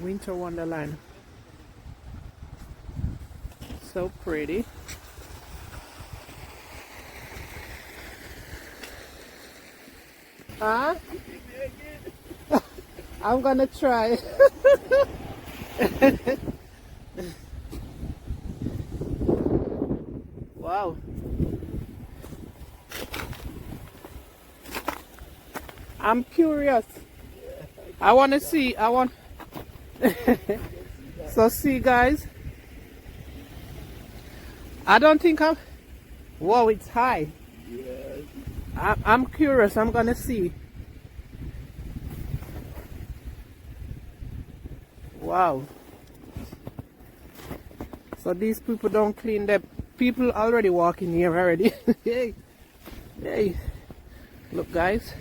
Winter Wonderland. So pretty. Huh? I'm gonna try. Wow. I'm curious. I want to see. I want. So see, guys. I don't think I'm. Whoa, it's high. I'm curious. I'm gonna see. Wow. So these people don't clean their. People already walking here already. Hey, hey. Look, guys.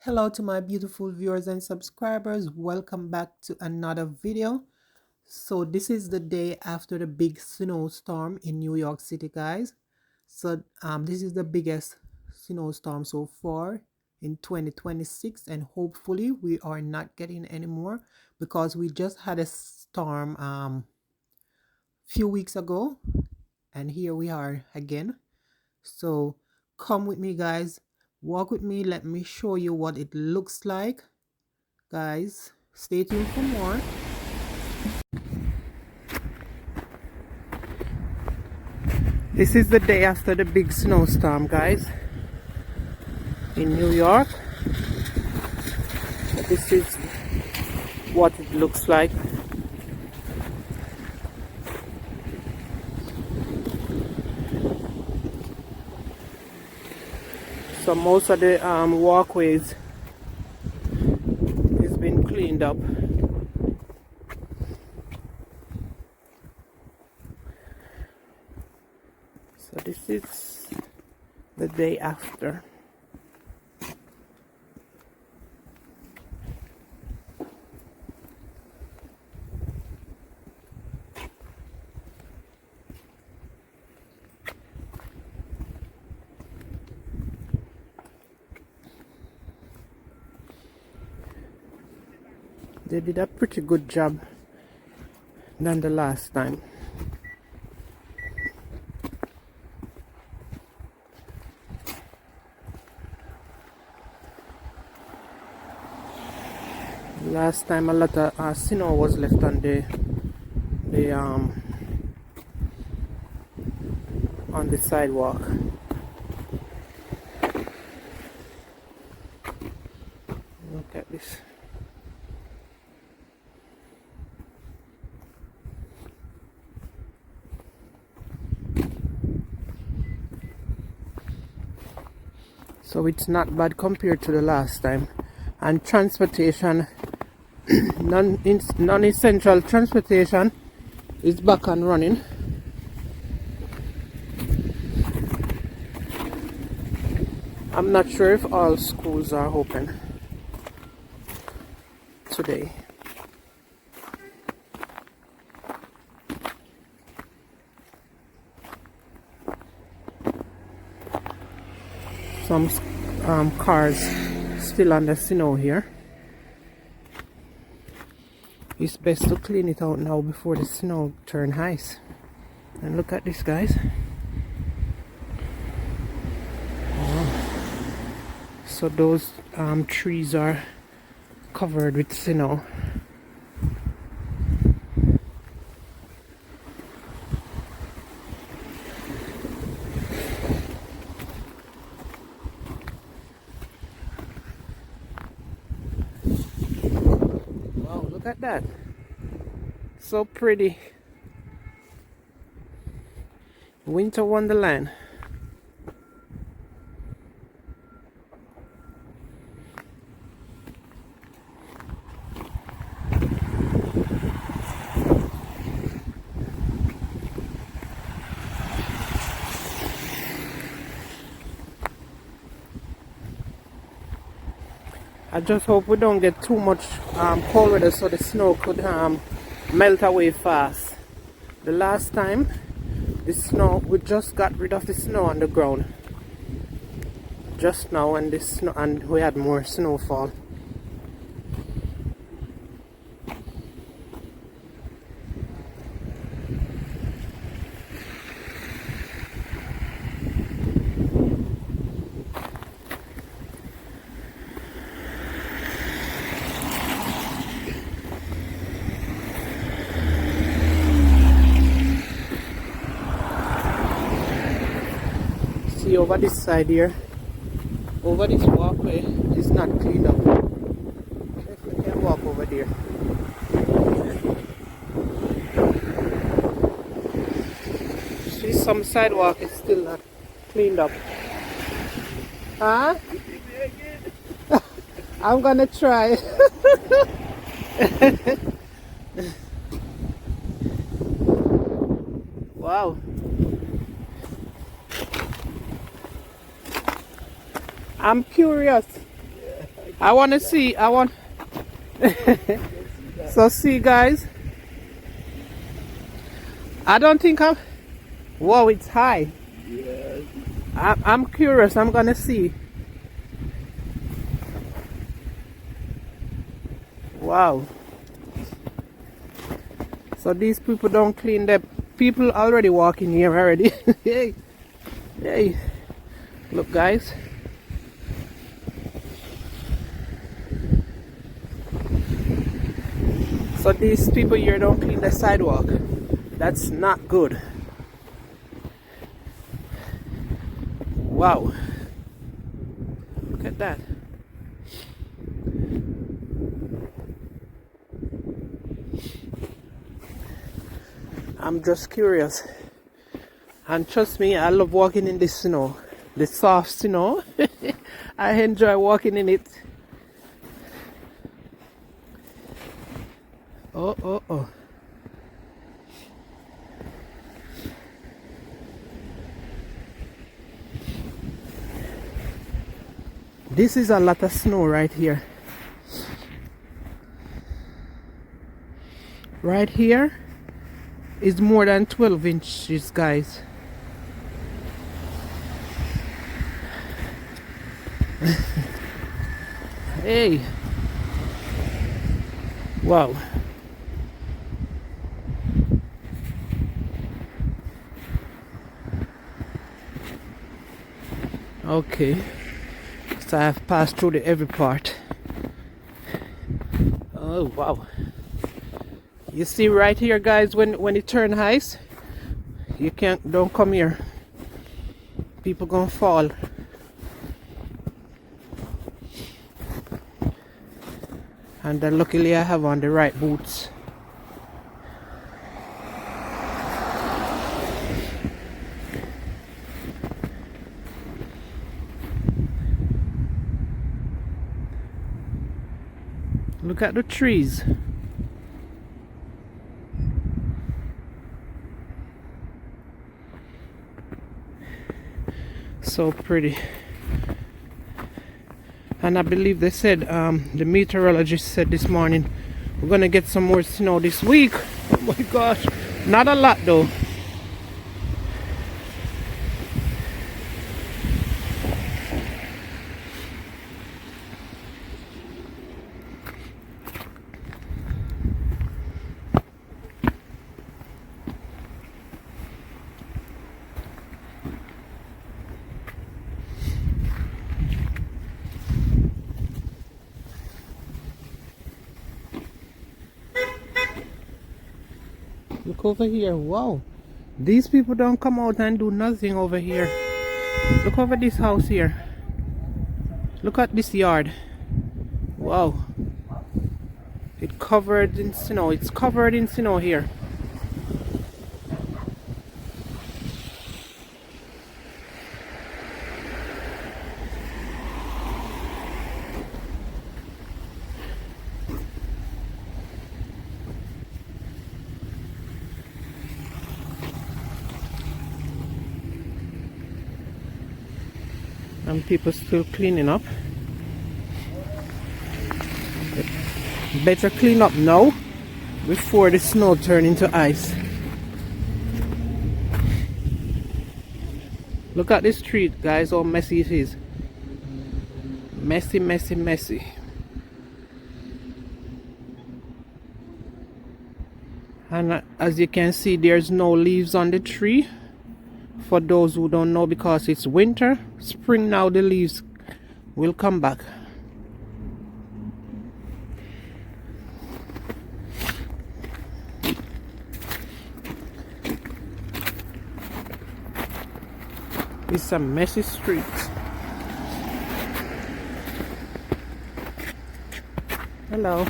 Hello to my beautiful viewers and subscribers. Welcome back to another video. So this is the day after the big snowstorm in New York City, guys. So this is the biggest snowstorm so far in 2026, and hopefully we are not getting any more, because we just had a storm few weeks ago, and here we are again. So come with me, guys. Walk with me. Let me show you what it looks like. Guys, stay tuned for more. This is the day after the big snowstorm, guys, in New York. This is what it looks like. So most of the walkways has been cleaned up. So this is the day after. They did a pretty good job than the last time. Last time a lot of snow was left on the sidewalk. Look at this. So it's not bad compared to the last time. And transportation, non-essential transportation is back and running. I'm not sure if all schools are open today. Some cars still on the snow here. It's best to clean it out now before the snow turn ice. And look at this, guys. So those trees are covered with snow. Wow, look at that. So pretty. Winter Wonderland. I just hope we don't get too much cold weather so the snow could melt away fast. The last time the snow, we just got rid of the snow on the ground just now, and this snow, and we had more snowfall. See over this side here, over this walkway is not cleaned up. Definitely can walk over there. See, some sidewalk is still not cleaned up. Huh? I'm gonna try. Wow. I'm curious. I want to see. So see, guys. I don't think I'm. Whoa, it's high. Yes. I'm curious. I'm gonna see. Wow. So these people don't clean their. People already walking here already. Hey, hey. Look, guys. So these people here don't clean the sidewalk. That's not good. Wow. Look at that. I'm just curious. And trust me, I love walking in the snow. The soft snow. I enjoy walking in it. Oh, oh, oh. This is a lot of snow right here. Right here is more than 12 inches, guys. Hey. Wow. Okay, so I've passed through the every part. Oh wow. You see right here, guys, when it turn ice, you don't come here. People gonna fall. And then luckily I have on the right boots. Look at the trees. So pretty. And I believe they said, the meteorologist said this morning, we're gonna get some more snow this week. Oh my gosh. Not a lot though. Look over here. Wow. These people don't come out and do nothing over here. Look over this house here. Look at this yard. Wow. It's covered in snow. It's covered in snow here. And people still cleaning up. Better clean up now before the snow turn into ice. Look at this street, guys, how messy it is. Messy, messy, messy. And as you can see, there's no leaves on the tree. For those who don't know, because it's winter, spring now, the leaves will come back. It's a messy street. Hello.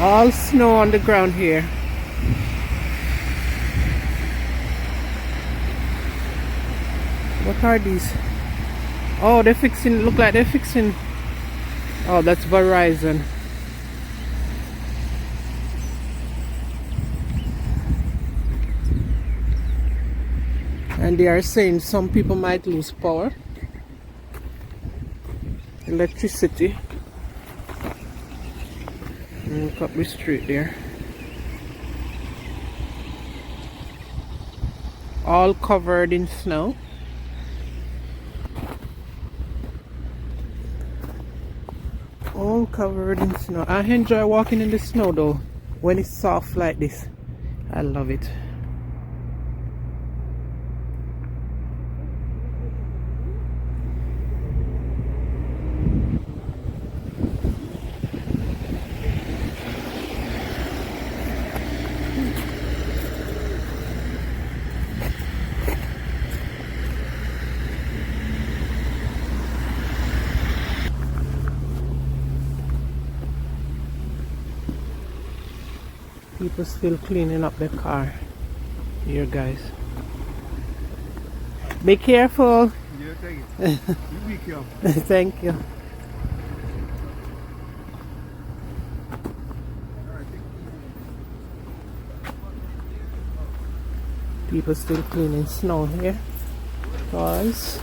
All snow on the ground here. What are these? Oh, they're fixing, look like they're fixing. Oh, that's Verizon. And they are saying some people might lose power, electricity. Look up the street there. All covered in snow. All covered in snow. I enjoy walking in the snow though, when it's soft like this. I love it. People still cleaning up their car here, guys. Be careful. Yeah, take it. You be careful. Thank you. People still cleaning snow here, guys.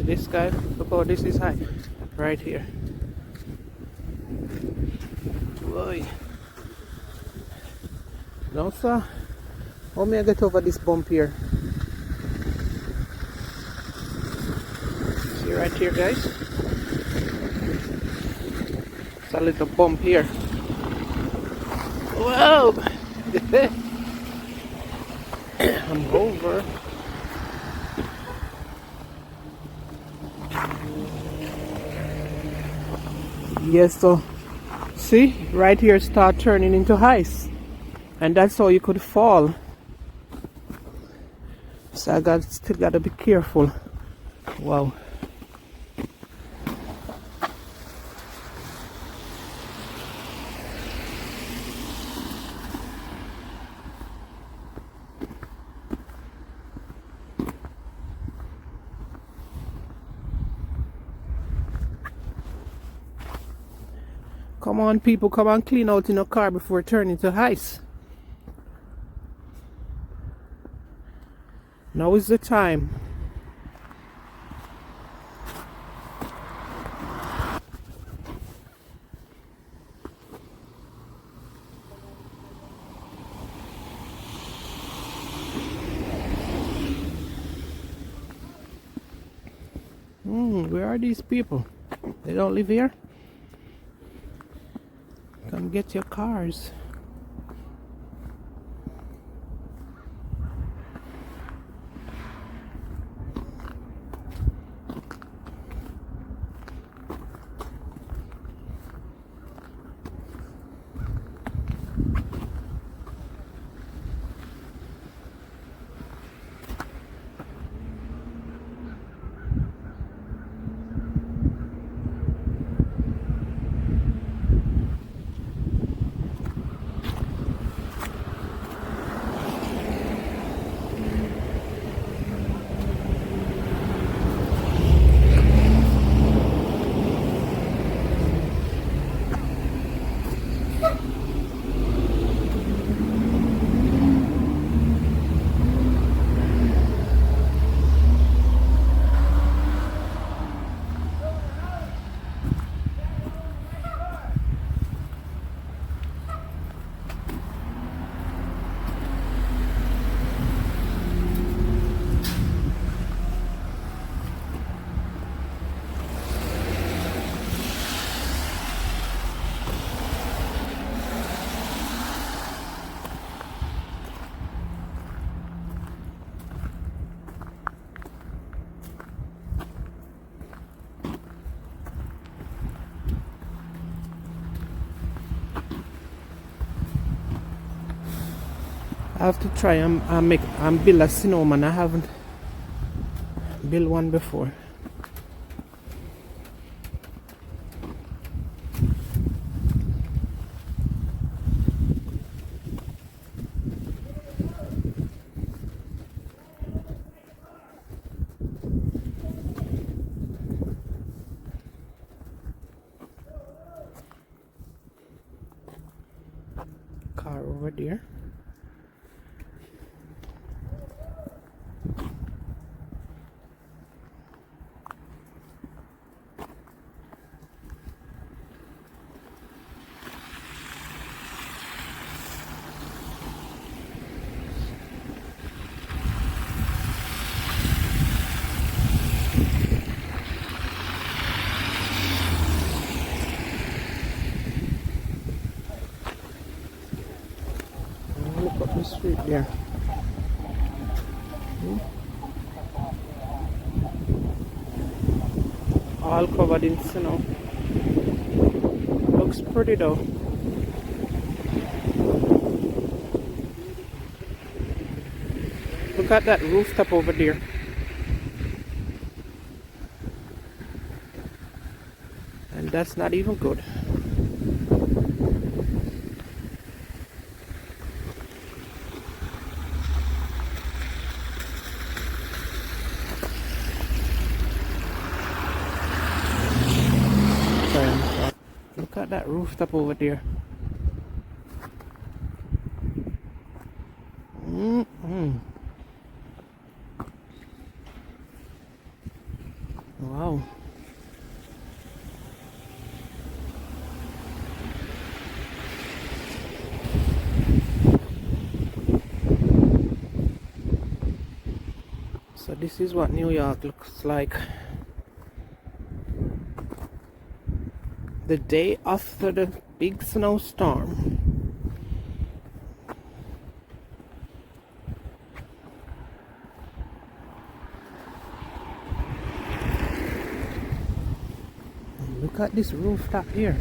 this guy. Look how this is high. Right here. Whoa. No sir. How may I get over this bump here? See right here guys? It's a little bump here. Whoa! I'm over. Yes, so see, right here start turning into ice, and that's how you could fall. So I still gotta be careful. Wow. Come on people, come on, clean out in your car before turning to ice. Now is the time. Where are these people? They don't live here? Come get your cars. I have to try and build a snowman. I haven't built one before. Car over there. Look up the street there. All covered in snow. Looks pretty though. Look at that rooftop over there. And that's not even good. Look at that rooftop over there. Wow. So this is what New York looks like the day after the big snowstorm. Look at this rooftop here.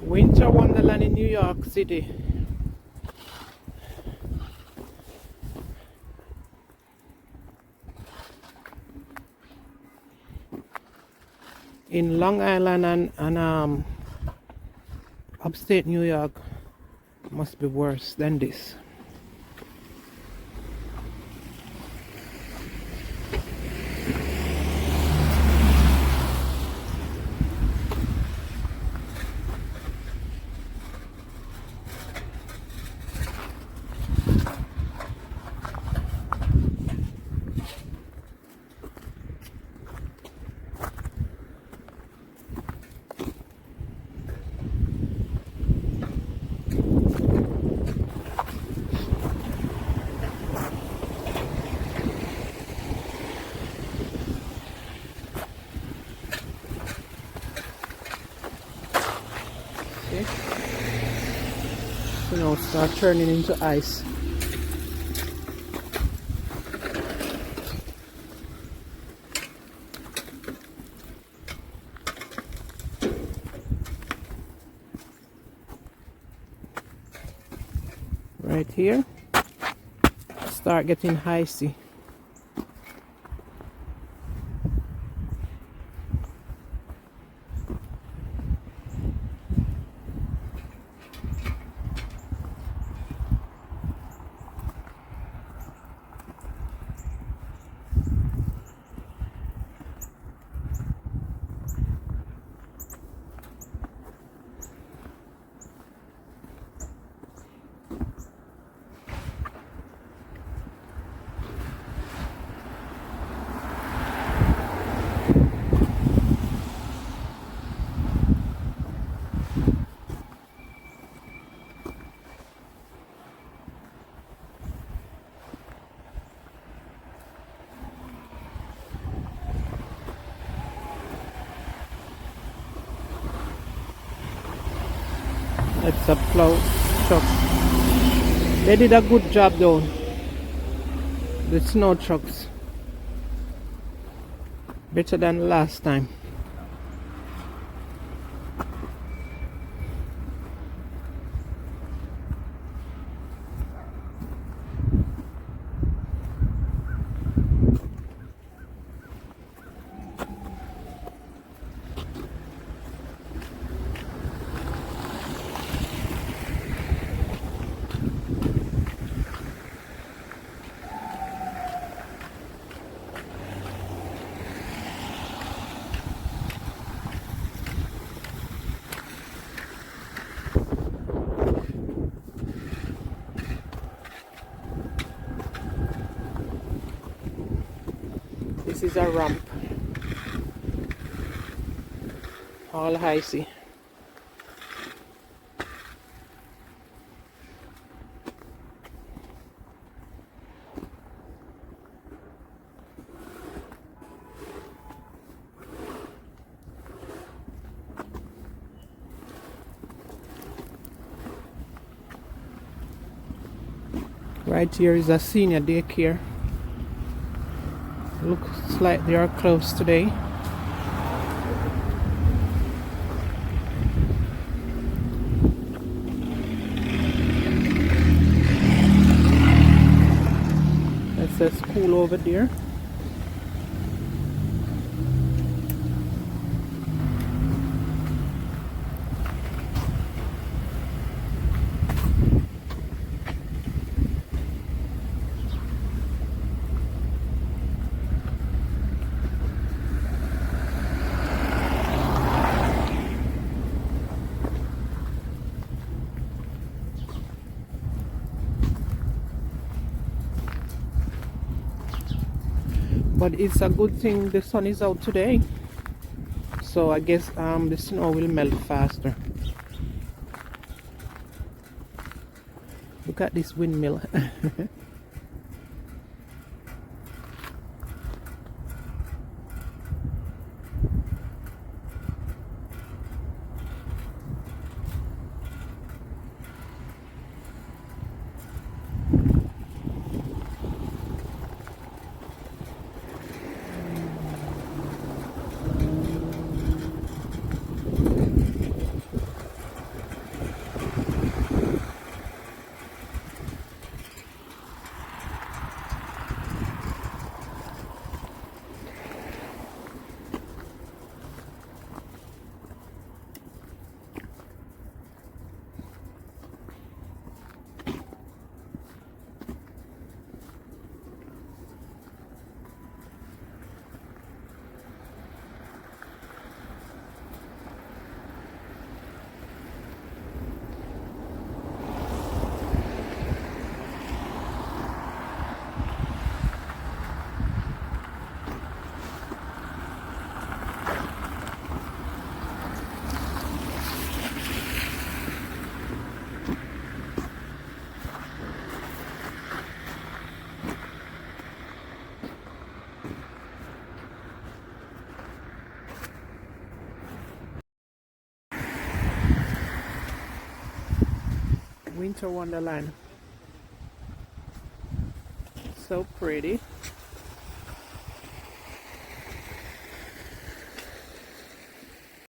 Winter Wonderland in New York City. In Long Island and upstate New York must be worse than this. Okay. So now start turning into ice. Right here, start getting icy. It's a plow truck. They did a good job though. The snow trucks. Better than last time. This is a ramp. All icy. Right here is a senior daycare. Looks like they are closed today. That's a school over there. But it's a good thing the sun is out today. So I guess the snow will melt faster. Look at this windmill. Winter Wonderland. So pretty.